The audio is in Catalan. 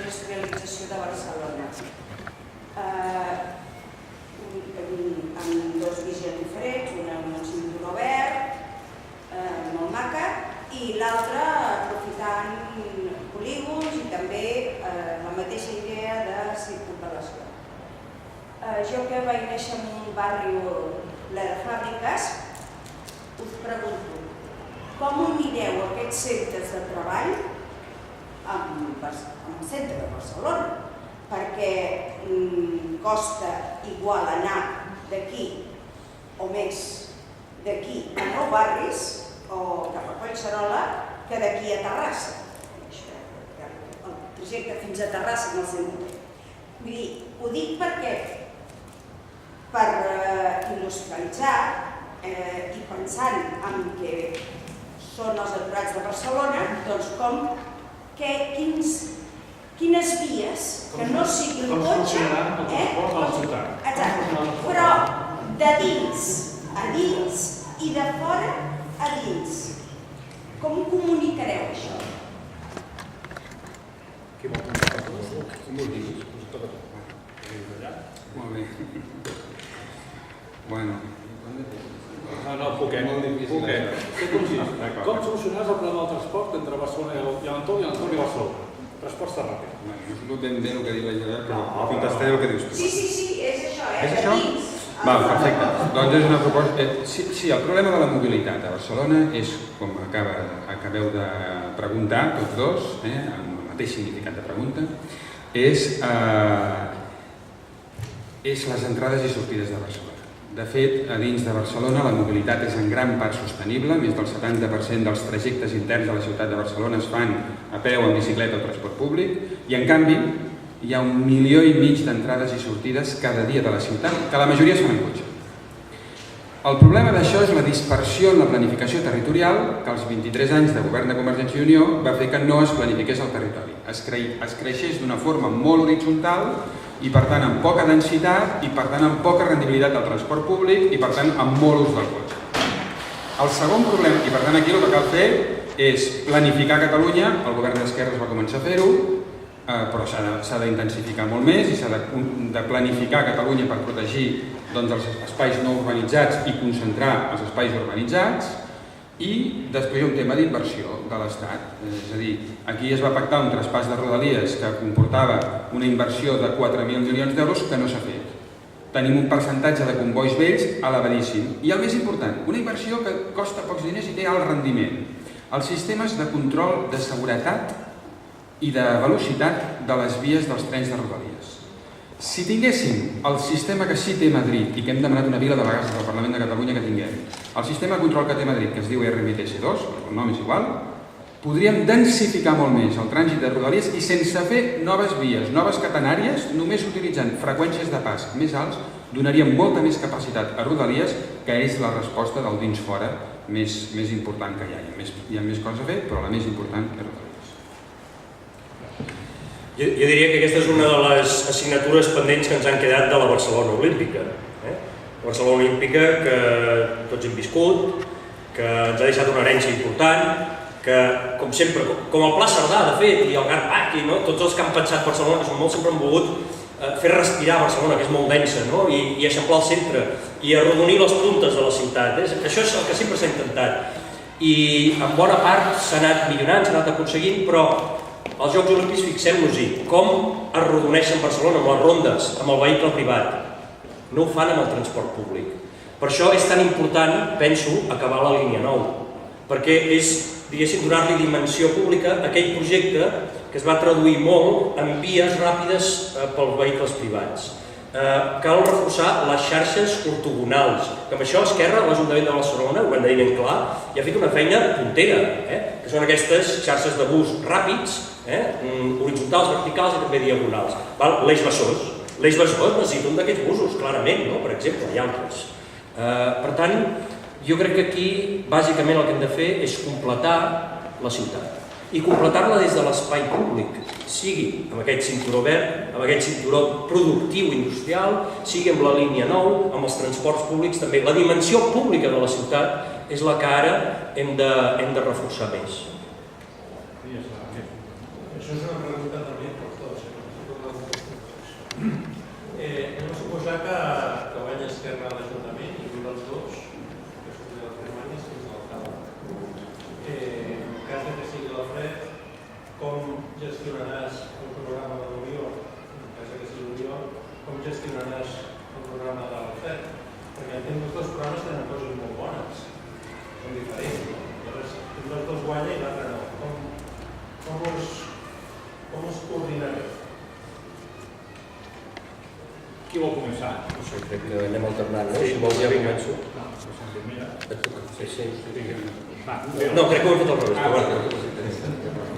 reindustrialització de Barcelona. Amb dues visions diferents, una amb un cinturó verd, molt maca, i l'altra aprofitant polígons i també la mateixa idea de circunvalació. Jo que vaig néixer en un barri ple de fàbriques, us pregunto, com unireu aquests centres de treball amb el centre de Barcelona? Perquè costa igual anar d'aquí o més d'aquí a Nou Barris o cap a Collserola que d'aquí a Terrassa. El trajecte fins a Terrassa no el sé molt bé. Vull dir, ho dic perquè per industrialitzar i pensant en què són els aturats de Barcelona, doncs quines vies que no siguin cotxe... Com funcionaran el transport a la ciutat. Exacte, però de dins a dins i de fora a dins. Com comunicareu això? Qui vol començar? Com ho dius? Molt bé. Bueno... No, poquet. Com solucionaràs el problema del transport entre Barcelona i l'entorn i Barcelona? Transport està ràpid. No sé ben bé el que diu la Isabel, però contestaré el que dius tu. Sí, és això, És això? Val, perfecte. Doncs és una proposta... Sí, el problema de la mobilitat a Barcelona és, com acabeu de preguntar, tots dos, amb el mateix significat de pregunta, és les entrades i sortides de Barcelona. De fet, a dins de Barcelona la mobilitat és en gran part sostenible, més del 70% dels trajectes interns de la ciutat de Barcelona es fan a peu, en bicicleta o transport públic, i en canvi hi ha 1,5 milions d'entrades i sortides cada dia de la ciutat, que la majoria es fan en cotxe. El problema d'això és la dispersió en la planificació territorial que als 23 anys de govern de Convergència i Unió va fer que no es planifiqués el territori. Es creixés d'una forma molt horitzontal i per tant amb poca densitat i per tant amb poca rendibilitat del transport públic i per tant amb molt ús del cotxe. El segon problema, i per tant aquí el que cal fer és planificar Catalunya, el govern d'esquerres va començar a fer-ho, però s'ha d'intensificar molt més i s'ha de planificar Catalunya per protegir els espais no urbanitzats i concentrar els espais urbanitzats. I després hi ha un tema d'inversió de l'Estat, és a dir, aquí es va pactar un traspàs de Rodalies que comportava una inversió de 4.000 milions d'euros que no s'ha fet. Tenim un percentatge de combois vells elevadíssim. I el més important, una inversió que costa pocs diners i té alt rendiment. Els sistemes de control de seguretat i de velocitat de les vies dels trens de Rodalies. Si tinguéssim el sistema que sí té Madrid i que hem demanat una vila de vegades al Parlament de Catalunya que tinguem, el sistema de control que té Madrid, que es diu RMTS2, el nom és igual, podríem densificar molt més el trànsit de Rodalies i sense fer noves vies, noves catenàries, només utilitzant freqüències de pas més alts, donaríem molta més capacitat a Rodalies, que és la resposta del dins-fora més important que hi ha. Hi ha més coses a fer, però la més important és Rodalies. Jo diria que aquesta és una de les assignatures pendents que ens han quedat de la Barcelona Olímpica. La Barcelona Olímpica que tots hem viscut, que ens ha deixat una herència important, que, com sempre, com el Pla Cerdà, de fet, i el Garpac, tots els que han pensat Barcelona, que són molt, sempre han volgut fer respirar Barcelona, que és molt densa, i eixamplar el centre, i arrodonir les puntes de la ciutat. Això és el que sempre s'ha intentat. I en bona part s'ha anat millorant, s'ha anat aconseguint, però els Jocs Olímpics, fixem-nos-hi, com arrodoneixen Barcelona amb les rondes, amb el vehicle privat. No ho fan amb el transport públic. Per això és tan important, penso, acabar la línia 9, perquè és, diguéssim, donar-li dimensió pública a aquell projecte que es va traduir molt en vies ràpides pels vehicles privats. Cal reforçar les xarxes ortogonals, que amb això Esquerra, l'Ajuntament de Barcelona, ho hem de dir ben clar, ja ha fet una feina puntera, que són aquestes xarxes de bus ràpids, horitzontals, verticals i també diagonals. L'Eix Besòs necessita un d'aquests busos, clarament, per exemple, i altres. Per tant, jo crec que aquí, bàsicament, el que hem de fer és completar la ciutat. I completar-la des de l'espai públic, sigui amb aquest cinturó verd, amb aquest cinturó productiu industrial, sigui amb la línia 9, amb els transports públics també. La dimensió pública de la ciutat és la que ara hem de reforçar més. Això és una pregunta també per tots. Hem de suposar que guanya Esquerra a l'Ajuntament i un dels dos, que és de les primàries, és l'alcalde. En cas que sigui l'Alfred, com gestionaràs el programa de l'Oriol? En cas que sigui l'Oriol, com gestionaràs el programa de l'Alfred? Perquè entenc que els dos programes tenen coses molt bones, són diferents, no? Llavors, un dels dos guanya i l'altre no. Com us coordinareu? Qui vol començar? No sé, crec que anem alternant, no? Si vols ja començo. Mira. Sí, sí. Va, No, crec que ho hem fet al revés.